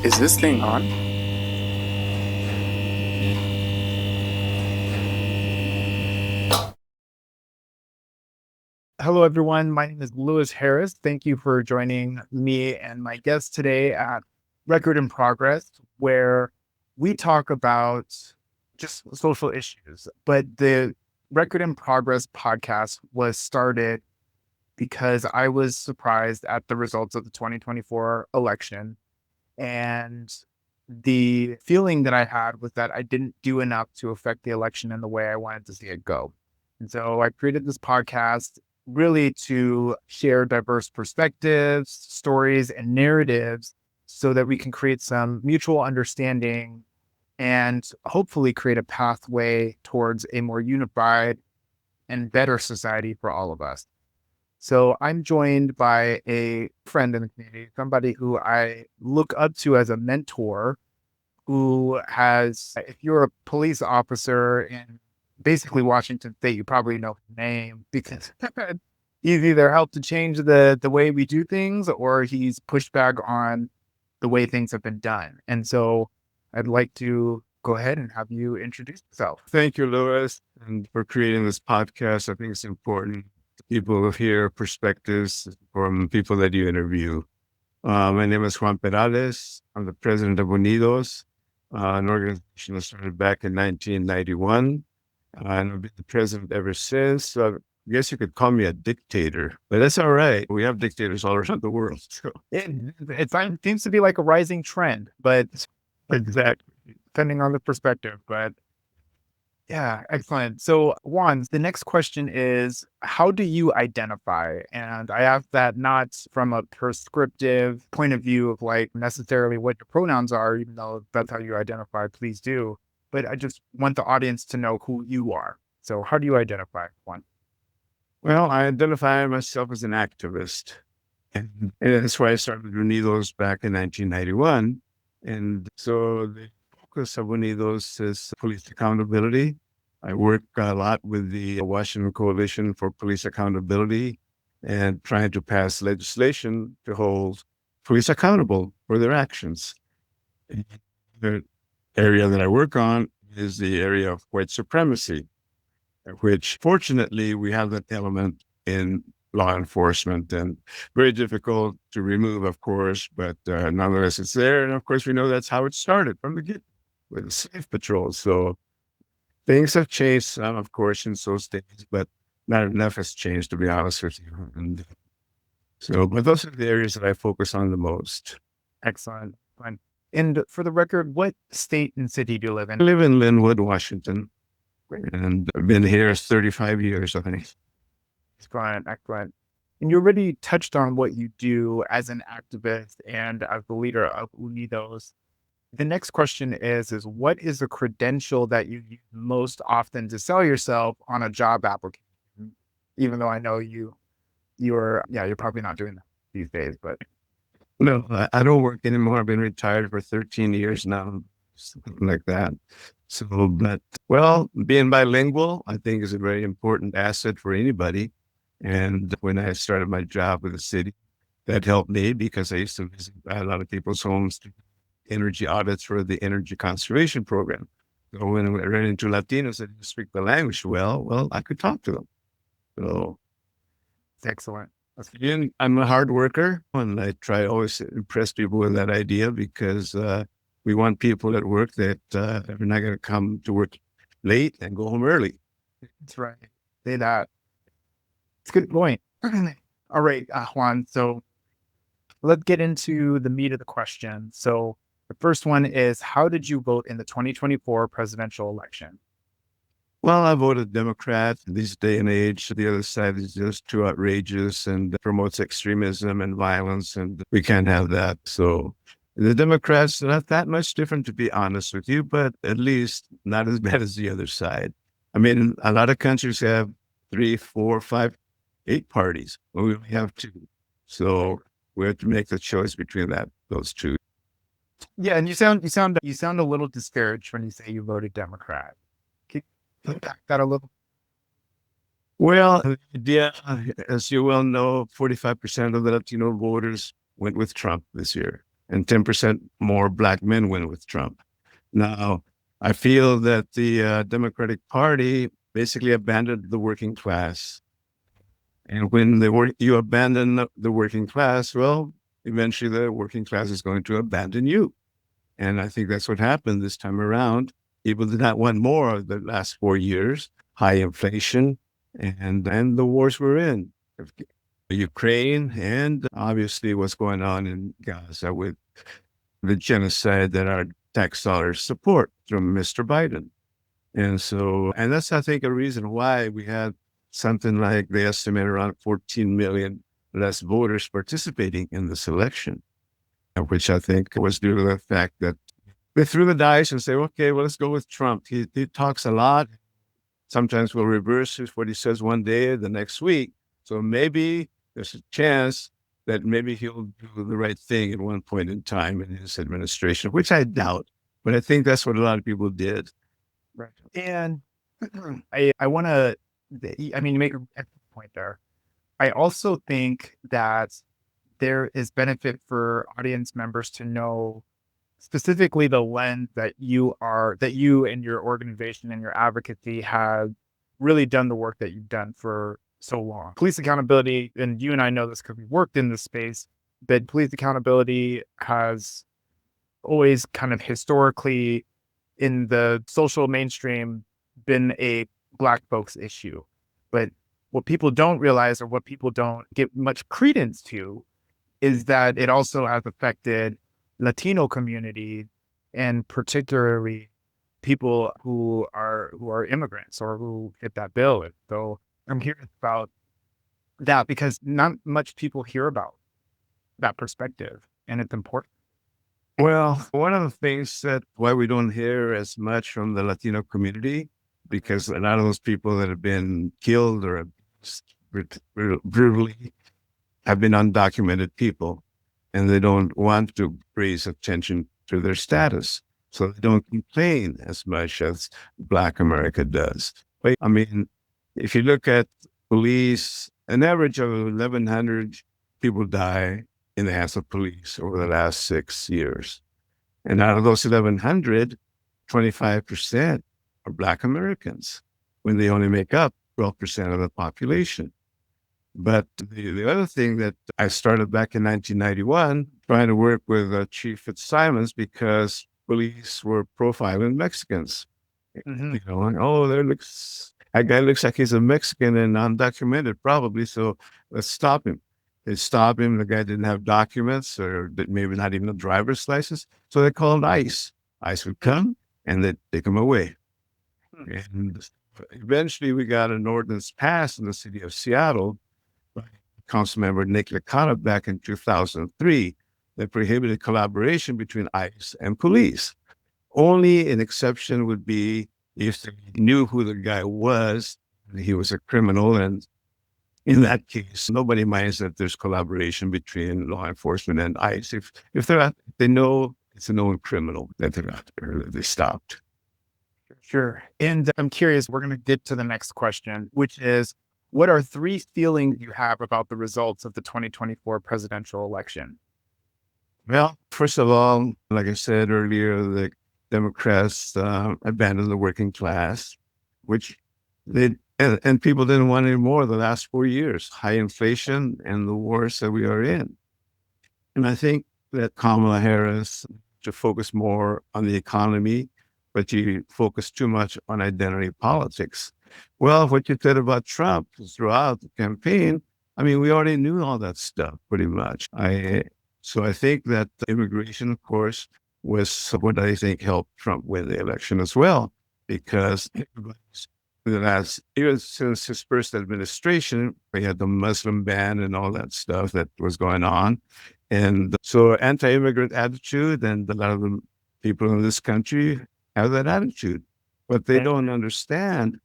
Is this thing on? Hello, everyone. My name is Lewis Harris. Thank you for joining me and my guest today at Record in Progress, where we talk about just social issues. But the Record in Progress podcast was started because I was surprised at the results of the 2024 election. And the feeling that I had was that I didn't do enough to affect the election in the way I wanted to see it go. And so I created this podcast really to share diverse perspectives, stories, and narratives so that we can create some mutual understanding and hopefully create a pathway towards a more unified and better society for all of us. So I'm joined by a friend in the community, somebody who I look up to as a mentor, who has, if you're a police officer in basically Washington State, you probably know his name because he's either helped to change the way we do things or he's pushed back on the way things have been done. And so I'd like to go ahead and have you introduce yourself. Thank you, Lewis, and for creating this podcast. I think it's important people hear perspectives from people that you interview. My name is Juan. I'm the president of UNIDOS, an organization that started back in 1991, and I've been the president ever since. So I guess you could call me a dictator, but that's all right. We have dictators all around the world. So. It seems to be like a rising trend, but Exactly. depending on the perspective. But yeah, excellent. So, Juan, the next question is, how do you identify? And I ask that not from a prescriptive point of view of like necessarily what your pronouns are, even though that's how you identify, please do. But I just want the audience to know who you are. So, how do you identify, Juan? Well, I identify myself as an activist. And that's why I started UNIDOS back in 1991. And so the focus of UNIDOS is police accountability. I work a lot with the Washington Coalition for Police Accountability and trying to pass legislation to hold police accountable for their actions. The area that I work on is the area of white supremacy, which fortunately we have that element in law enforcement and very difficult to remove, of course, but nonetheless it's there. And of course, we know that's how it started from the get with the safe patrols. So things have changed some, of course, in those days, but not enough has changed, to be honest with you. And so, but those are the areas that I focus on the most. Excellent. Fine. And for the record, what state and city do you live I in? live in Linwood, Washington, and I've been here 35 years, I think. Excellent, excellent. And you already touched on what you do as an activist and as the leader of UNIDOS. The next question is what is a credential that you use most often to sell yourself on a job application? Even though I know you're probably not doing that these days, but No, I don't work anymore. I've been retired for 13 years now, something like that. So, but well, being bilingual, I think is a very important asset for anybody. And when I started my job with the city, that helped me because I used to visit a lot of people's homes to energy audits for the energy conservation program. So when I ran into Latinos that didn't speak the language well, I could talk to them. So it's excellent. again, I'm a hard worker, and I try always to impress people with that idea because we want people at work that are not going to come to work late and go home early. That's right. Say that. It's a good point. All right, Juan. So let's get into the meat of the question. So the first one is, how did you vote in the 2024 presidential election? Well, I voted Democrat. This day and age, the other side is just too outrageous and promotes extremism and violence, and we can't have that. So the Democrats are not that much different, to be honest with you, but at least not as bad as the other side. I mean, a lot of countries have 3, 4, 5, 8 parties, but we only have 2. So we have to make the choice between those 2. Yeah, and you sound a little discouraged when you say you voted Democrat. Can you unpack that a little? Well, the idea, as you well know, 45% of the Latino voters went with Trump this year. and 10% more Black men went with Trump. Now, I feel that the Democratic Party basically abandoned the working class. And when you abandon the working class, well, eventually the working class is going to abandon you. And I think that's what happened this time around. People did not want more of the last 4 years, high inflation, and the wars we're in. Ukraine, and obviously what's going on in Gaza with the genocide that our tax dollars support from Mr. Biden. And that's, I think, a reason why we had something like they estimate around 14 million less voters participating in this election, which I think was due to the fact that they threw the dice and say, okay, well, let's go with Trump. He talks a lot. Sometimes we'll reverse what he says one day, the next week. So maybe there's a chance that maybe he'll do the right thing at one point in time in his administration, which I doubt. But I think that's what a lot of people did. Right. And I want to, I mean, you make an excellent point there. I also think that there is benefit for audience members to know specifically the lens that you and your organization and your advocacy have really done the work that you've done for so long. Police accountability, and you and I know this because we worked in this space, but police accountability has always kind of historically in the social mainstream been a Black folks issue. But what people don't realize, or what people don't get much credence to, is that it also has affected Latino community, and particularly people who are immigrants or who fit that bill. And so I'm curious about that because not much people hear about that perspective, and it's important. Well, one of the things that why we don't hear as much from the Latino community, because a lot of those people that have been killed or brutally have been undocumented people, and they don't want to raise attention to their status. So they don't complain as much as Black America does. But I mean, if you look at police, an average of 1,100 people die in the hands of police over the last 6 years. And out of those 1,100, 25% are Black Americans, when they only make up 12% of the population. But the other thing that I started back in 1991, trying to work with Chief Fitzsimons, because police were profiling Mexicans. Mhm. Oh, that guy looks like he's a Mexican and undocumented, probably. So let's stop him. They stopped him. The guy didn't have documents, or maybe not even a driver's license. So they called ICE. ICE would come and they'd take him away. And eventually we got an ordinance passed in the city of Seattle by Councilmember Nick Licata back in 2003 that prohibited collaboration between ICE and police. Only an exception would be if they knew who the guy was, he was a criminal, and in that case, nobody minds that there's collaboration between law enforcement and ICE. If they know it's a known criminal that they're out there, that they stopped. Sure. And I'm curious, we're going to get to the next question, which is, what are three feelings you have about the results of the 2024 presidential election? Well, first of all, like I said earlier, the Democrats abandoned the working class, which and people didn't want any more the last 4 years, high inflation and the wars that we are in. And I think that Kamala Harris to focus more on the economy, but she focused too much on identity politics. Well, what you said about Trump throughout the campaign, I mean, we already knew all that stuff pretty much. So I think that immigration, of course, was what I think helped Trump win the election as well, because even since his first administration, we had the Muslim ban and all that stuff that was going on. And so anti-immigrant attitude, and a lot of the people in this country have that attitude. What they don't understand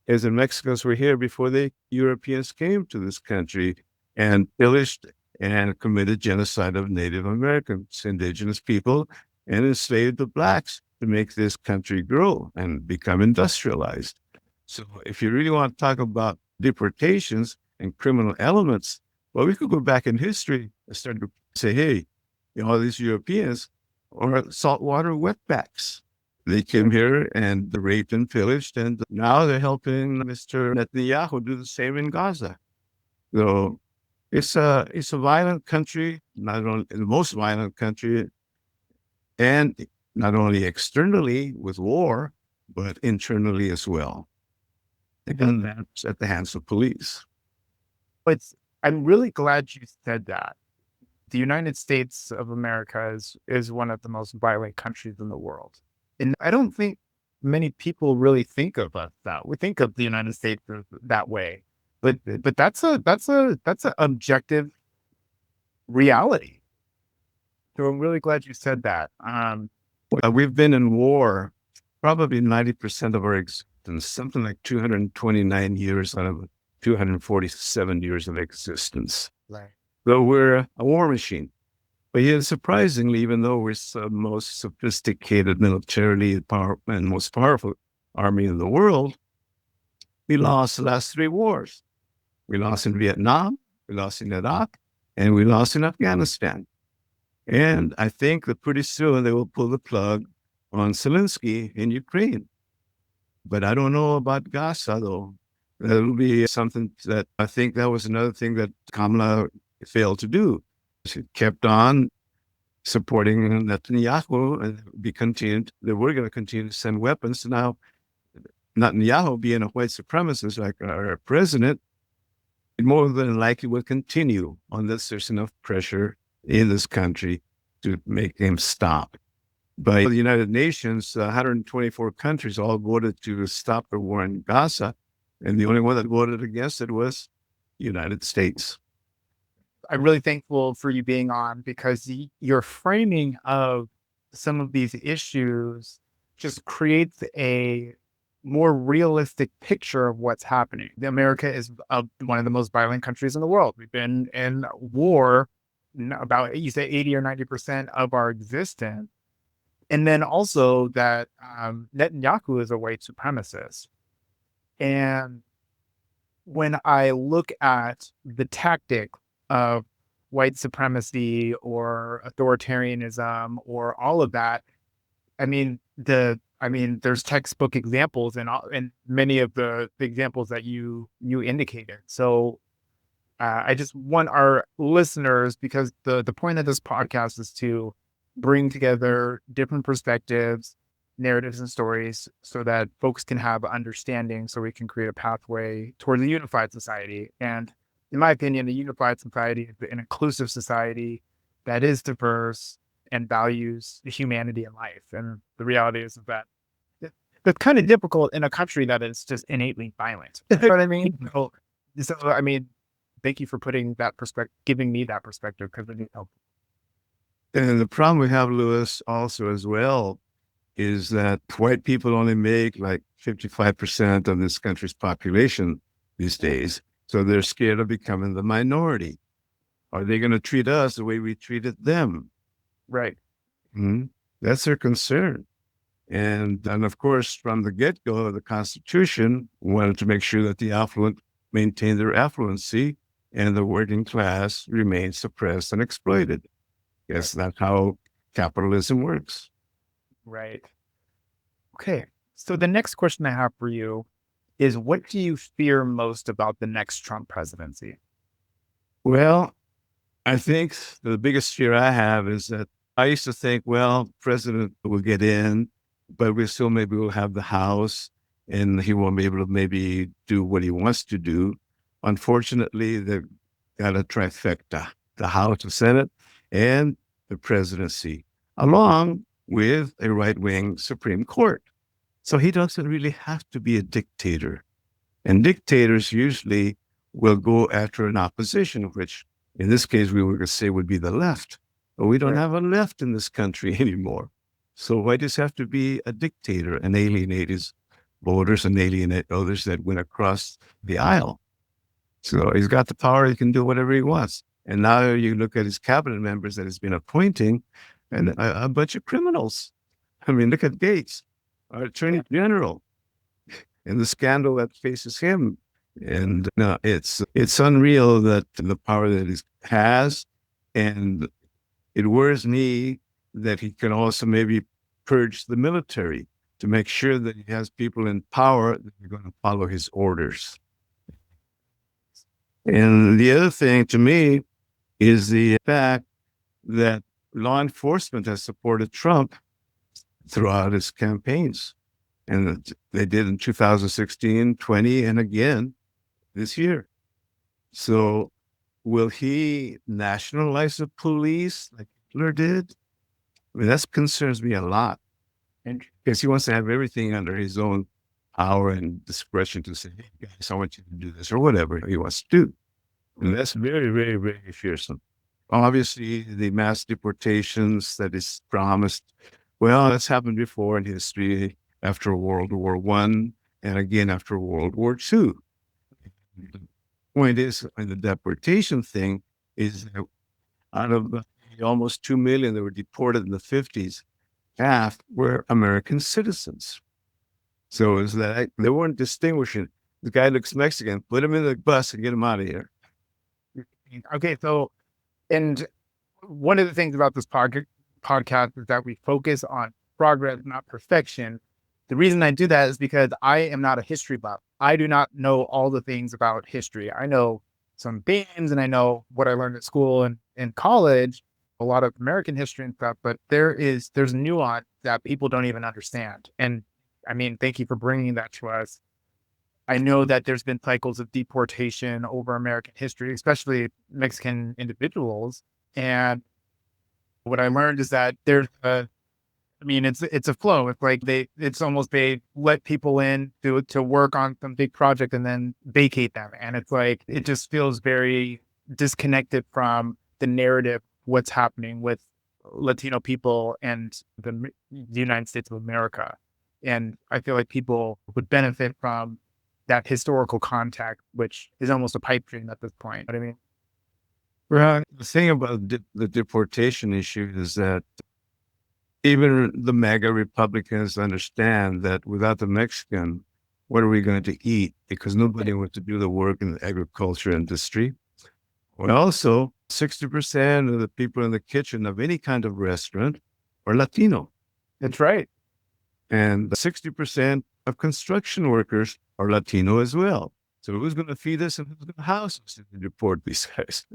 is that Mexicans were here before the Europeans came to this country and pillaged and committed genocide of Native Americans, indigenous people, and enslaved the Blacks to make this country grow and become industrialized. So if you really want to talk about deportations and criminal elements, well, we could go back in history and start to say, hey, all these Europeans are saltwater wetbacks. They came here and raped and pillaged, and now they're helping Mr. Netanyahu do the same in Gaza. So it's a violent country, not only the most violent country, and not only externally with war, but internally as well. And that's at the hands of police. I'm really glad you said that. The United States of America is one of the most violent countries in the world. And I don't think many people really think of us that. We think of the United States that way. But that's a objective reality. So I'm really glad you said that. We've been in war probably 90% of our existence, something like 229 years out of 247 years of existence. Right. So we're a war machine. But yet, surprisingly, even though we're the most sophisticated militarily and most powerful army in the world, we lost the last three wars. We lost in Vietnam, we lost in Iraq, and we lost in Afghanistan. And I think that pretty soon they will pull the plug on Zelensky in Ukraine. But I don't know about Gaza, though. That'll be something that I think that was another thing that Kamala failed to do. She kept on supporting Netanyahu, and they were going to continue to send weapons. Now, Netanyahu being a white supremacist like our president, it more than likely will continue unless there's enough pressure in this country to make him stop. By the United Nations, 124 countries all voted to stop the war in Gaza, and the only one that voted against it was the United States. I'm really thankful for you being on because your framing of some of these issues just creates a more realistic picture of what's happening. America is one of the most violent countries in the world. We've been in war about, you say, 80 or 90% of our existence. And then also that Netanyahu is a white supremacist. And when I look at the tactic of white supremacy or authoritarianism or all of that, there's textbook examples and many of the examples that you indicated. So I just want our listeners, because the point of this podcast is to bring together different perspectives, narratives, and stories so that folks can have understanding, so we can create a pathway towards a unified society. And in my opinion, a unified society is an inclusive society that is diverse and values humanity and life. And the reality is that that's kind of difficult in a country that is just innately violent. You know what I mean? Thank you for putting that perspective, giving me that perspective, because it helped. And the problem we have, Lewis, also as well, is that white people only make like 55% of this country's population these days. So they're scared of becoming the minority. Are they going to treat us the way we treated them? Right. Mm-hmm. That's their concern. And of course, from the get-go, the Constitution wanted to make sure that the affluent maintain their affluency and the working class remain suppressed and exploited. Yes, that's how capitalism works. Right. Okay. So the next question I have for you is, what do you fear most about the next Trump presidency? Well, I think the biggest fear I have is that I used to think, well, president will get in, but maybe we'll have the House and he won't be able to maybe do what he wants to do. Unfortunately, they've got a trifecta, the House, the Senate, and the presidency, along with a right-wing Supreme Court. So he doesn't really have to be a dictator. And dictators usually will go after an opposition, which in this case we would say would be the left. But we don't have a left in this country anymore. So why does he have to be a dictator and alienate his voters and alienate others that went across the aisle? So he's got the power, he can do whatever he wants. And now you look at his cabinet members that he's been appointing, and a bunch of criminals. I mean, look at Gates, our attorney general, and the scandal that faces him. And it's unreal that the power that he has, and It worries me that he can also maybe purge the military to make sure that he has people in power that are going to follow his orders. And the other thing to me is the fact that law enforcement has supported Trump throughout his campaigns. And they did in 2016, 20, and again this year. So will he nationalize the police like Hitler did? I mean, that concerns me a lot. And because he wants to have everything under his own power and discretion to say, hey, guys, I want you to do this or whatever he wants to do. And that's very, very, very fearsome. Obviously, the mass deportations that is promised, well, that's happened before in history after World War I and again after World War II. The point is, in the deportation thing, is that out of the almost 2 million that were deported in the 50s, half were American citizens. So it's that they weren't distinguishing. The guy looks Mexican, put him in the bus and get him out of here. Okay, so, and one of the things about this podcast is that we focus on progress, not perfection. The reason I do that is because I am not a history buff. I do not know all the things about history. I know some themes and I know what I learned at school and in college, a lot of American history and stuff, but there's nuance that people don't even understand. And I mean, thank you for bringing that to us. I know that there's been cycles of deportation over American history, especially Mexican individuals. And what I learned is that it's a flow. It's like it's almost they let people in to work on some big project and then vacate them. And it's like, it just feels very disconnected from the narrative, what's happening with Latino people and the United States of America. And I feel like people would benefit from that historical contact, which is almost a pipe dream at this point. You know what I mean? Well, the thing about the deportation issue is that even the MAGA Republicans understand that without the Mexican, what are we going to eat? Because nobody wants to do the work in the agriculture industry. Well, also, 60% of the people in the kitchen of any kind of restaurant are Latino. That's right. And 60% of construction workers are Latino as well. So who's going to feed us and who's going to house us if we deport these guys?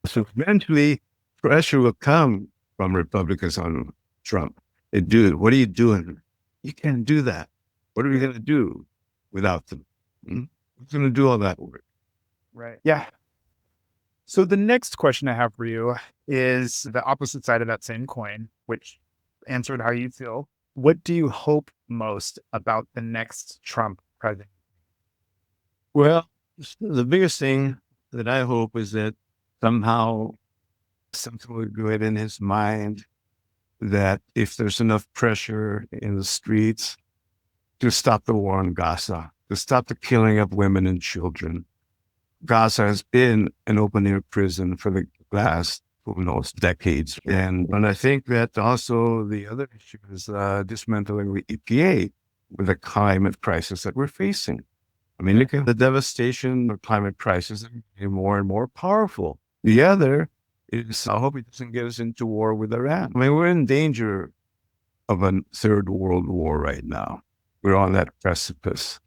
So eventually, pressure will come from Republicans on Trump. Hey, dude, what are you doing? You can't do that. What are we going to do without them? Who's going to do all that work? Right. Yeah. So the next question I have for you is the opposite side of that same coin, which answered how you feel. What do you hope most about the next Trump president? Well, the biggest thing that I hope is that somehow something would go in his mind that if there's enough pressure in the streets to stop the war in Gaza, to stop the killing of women and children. Gaza has been an open-air prison for the last, who knows, decades. And I think that also the other issue is dismantling the EPA with the climate crisis that we're facing. I mean, look at the devastation of climate crisis, getting more and more powerful. The other is, I hope it doesn't get us into war with Iran. I mean, we're in danger of a third world war right now. We're on that precipice.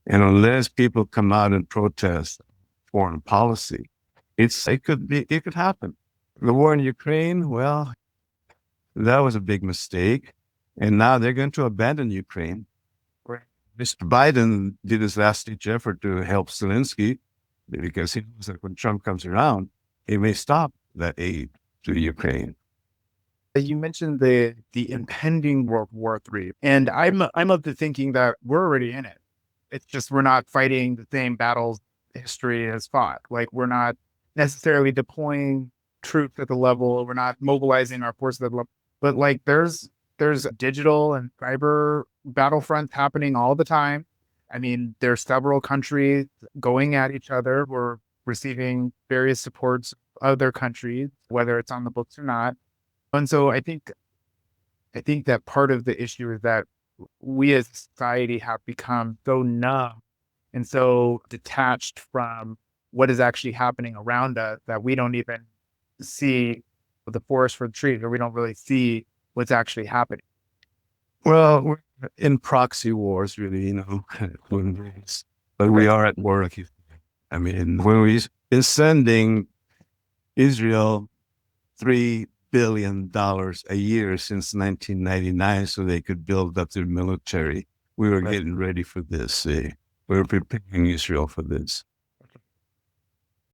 And unless people come out and protest foreign policy, it could happen. The war in Ukraine, well, that was a big mistake. And now they're going to abandon Ukraine. Mr. Biden did his last-ditch effort to help Zelensky because he knows that when Trump comes around, he may stop that aid to Ukraine. You mentioned the impending World War III, and I'm of the thinking that we're already in it. It's just we're not fighting the same battles history has fought. Like, we're not necessarily deploying troops at the level. We're not mobilizing our forces at the level. But like, there's digital and cyber battlefronts happening all the time. I mean, there's several countries going at each other. We're receiving various supports of other countries, whether it's on the books or not. And so I think that part of the issue is that we as a society have become so numb and so detached from what is actually happening around us that we don't even see the forest for the trees, or we don't really see what's actually happening. Well, we're in proxy wars, really, but we are at war. I mean, when we've been sending Israel $3 billion a year since 1999 so they could build up their military, we were getting ready for this. We were preparing Israel for this.